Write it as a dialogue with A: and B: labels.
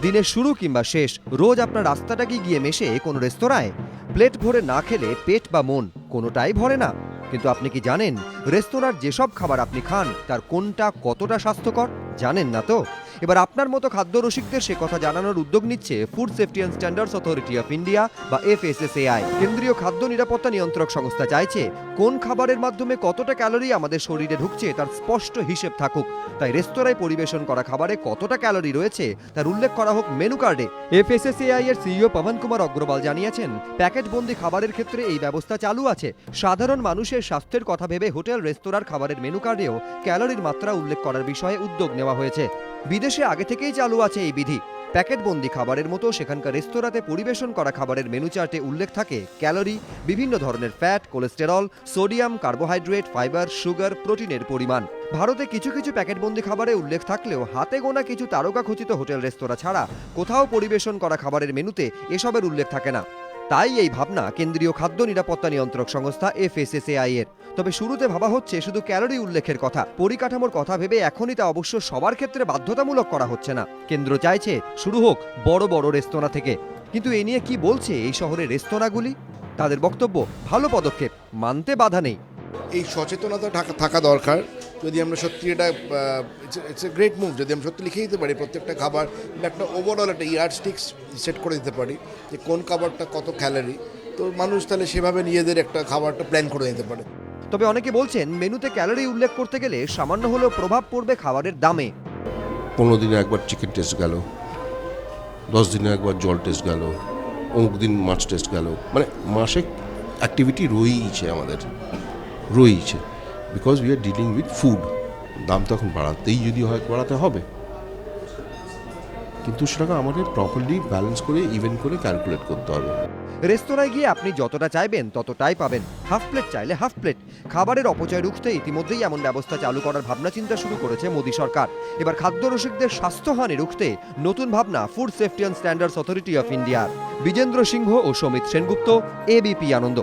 A: দিনের শুরু কিংবা শেষ রোজ আপনার রাস্তাটা কি গিয়ে মেশে কোনো রেস্তোরাঁয়? প্লেট ভরে না খেলে পেট বা মন কোনোটাই ভরে না। কিন্তু আপনি কি জানেন রেস্তোরাঁর যেসব খাবার আপনি খান তার কোনটা কতটা স্বাস্থ্যকর? জানেন না তো? এবার আপনার মতো খাদ্য রসিকদের সে কথা জানানোর উদ্যোগ নিচ্ছে food safety and standards authority of India বা FSSAI। কেন্দ্রীয় খাদ্য নিরাপত্তা নিয়ন্ত্রক সংস্থা চাইছে কোন খাবারের মাধ্যমে কতটা ক্যালোরি আমাদের শরীরে ঢুকছে তার স্পষ্ট হিসেব থাকুক। তাই রেস্তোরাঁয় পরিবেশন করা খাবারে কতটা ক্যালোরি রয়েছে তার উল্লেখ করা হোক মেনু কার্ডে। FSSAI এর সিইও পবন কুমার অগ্রওয়াল জানিয়েছেন, প্যাকেটবন্দি খাবারের ক্ষেত্রে এই ব্যবস্থা চালু আছে। সাধারণ মানুষের স্বাস্থ্যের কথা ভেবে হোটেল রেস্তোরাঁর খাবারের মেনু কার্ডেও ক্যালোরির মাত্রা উল্লেখ করার বিষয়ে উদ্যোগ নেওয়া হয়েছে। বিদেশে আগে থেকেই চালু আছে এই বিধি। প্যাকেটবন্দি খাবারের মতো সেখানকার রেস্তোরাঁতে পরিবেশন করা খাবারের মেনু চার্টে উল্লেখ থাকে ক্যালোরি, বিভিন্ন ধরনের fat, cholesterol, sodium, carbohydrate, fibre, sugar, প্রোটিনের পরিমাণ। ভারতে কিছু কিছু প্যাকেটবন্দি খাবারে উল্লেখ থাকলেও হাতে গোনা কিছু তারকাখচিত হোটেল রেস্তোরাঁ ছাড়া কোথাও পরিবেশন করা খাবারের মেনুতে এসবের উল্লেখ থাকে না। তাই এই ভাবনা কেন্দ্রীয় খাদ্য নিরাপত্তা নিয়ন্ত্রক সংস্থা FSSAI এর। তবে শুরুতে ভাবা হচ্ছে শুধু ক্যালোরি উল্লেখের কথা, পরিকাঠামোর কথা ভেবে এখনই তা অবশ্য সবার ক্ষেত্রে বাধ্যতামূলক করা হচ্ছে না। কেন্দ্র চাইছে শুরু হোক বড় বড় রেস্তোরাঁ থেকে। কিন্তু এ নিয়ে কি বলছে এই শহরের রেস্তোরাঁগুলি? তাদের বক্তব্য, ভালো পদক্ষেপ, মানতে বাধা নেই।
B: এই সচেতনতা থাকা দরকার। যদি আমরা সত্যি এটা ইটস এ গ্রেট মুভ, যদি আমরা সত্যি লিখে দিতে পারি প্রত্যেকটা খাবার একটা ওভারঅল একটা ইয়ার্ডস্টিক্স সেট করে দিতে পারি যে কোন খাবারটা কত ক্যালোরি, তো মানুষ তাহলে সেভাবে নিজেদের একটা খাবারটা প্ল্যান করে নিতে পারে।
A: তবে অনেকে বলছেন মেনুতে ক্যালোরি উল্লেখ করতে গেলে সামান্য হলেও প্রভাব পড়বে খাবারের দামে।
C: 15 দিনে একবার চিকেন টেস্ট গেল, 10 দিনে একবার জল টেস্ট গেল, অমুক দিন মাছ টেস্ট গেল, মানে মাসে অ্যাক্টিভিটি রয়েইছে because we are dealing with food. দাম তো এখন বাড়াতেই যদি হয় বাড়াতে হবে, কিন্তু সেটাকে আমাদের প্রপারলি ব্যালেন্স করে ইভেন করে ক্যালকুলেট করতে হবে।
A: রেস্তোরাঁয় গিয়ে আপনি যতটা চাইবেন ততটাই পাবেন, হাফ প্লেট চাইলে হাফ প্লেট। খাবারের অপচয় রুখতে ইতিমধ্যেই এমন ব্যবস্থা চালু করার ভাবনা চিন্তা শুরু করেছে মোদী সরকার। এবার খাদ্য রসিকদের স্বাস্থ্যহানি রুখতে নতুন ভাবনা food safety and standards authority of ইন্ডিয়ার। বিজেন্দ্র সিংহ ও সমিত সেনগুপ্ত, ABP আনন্দ।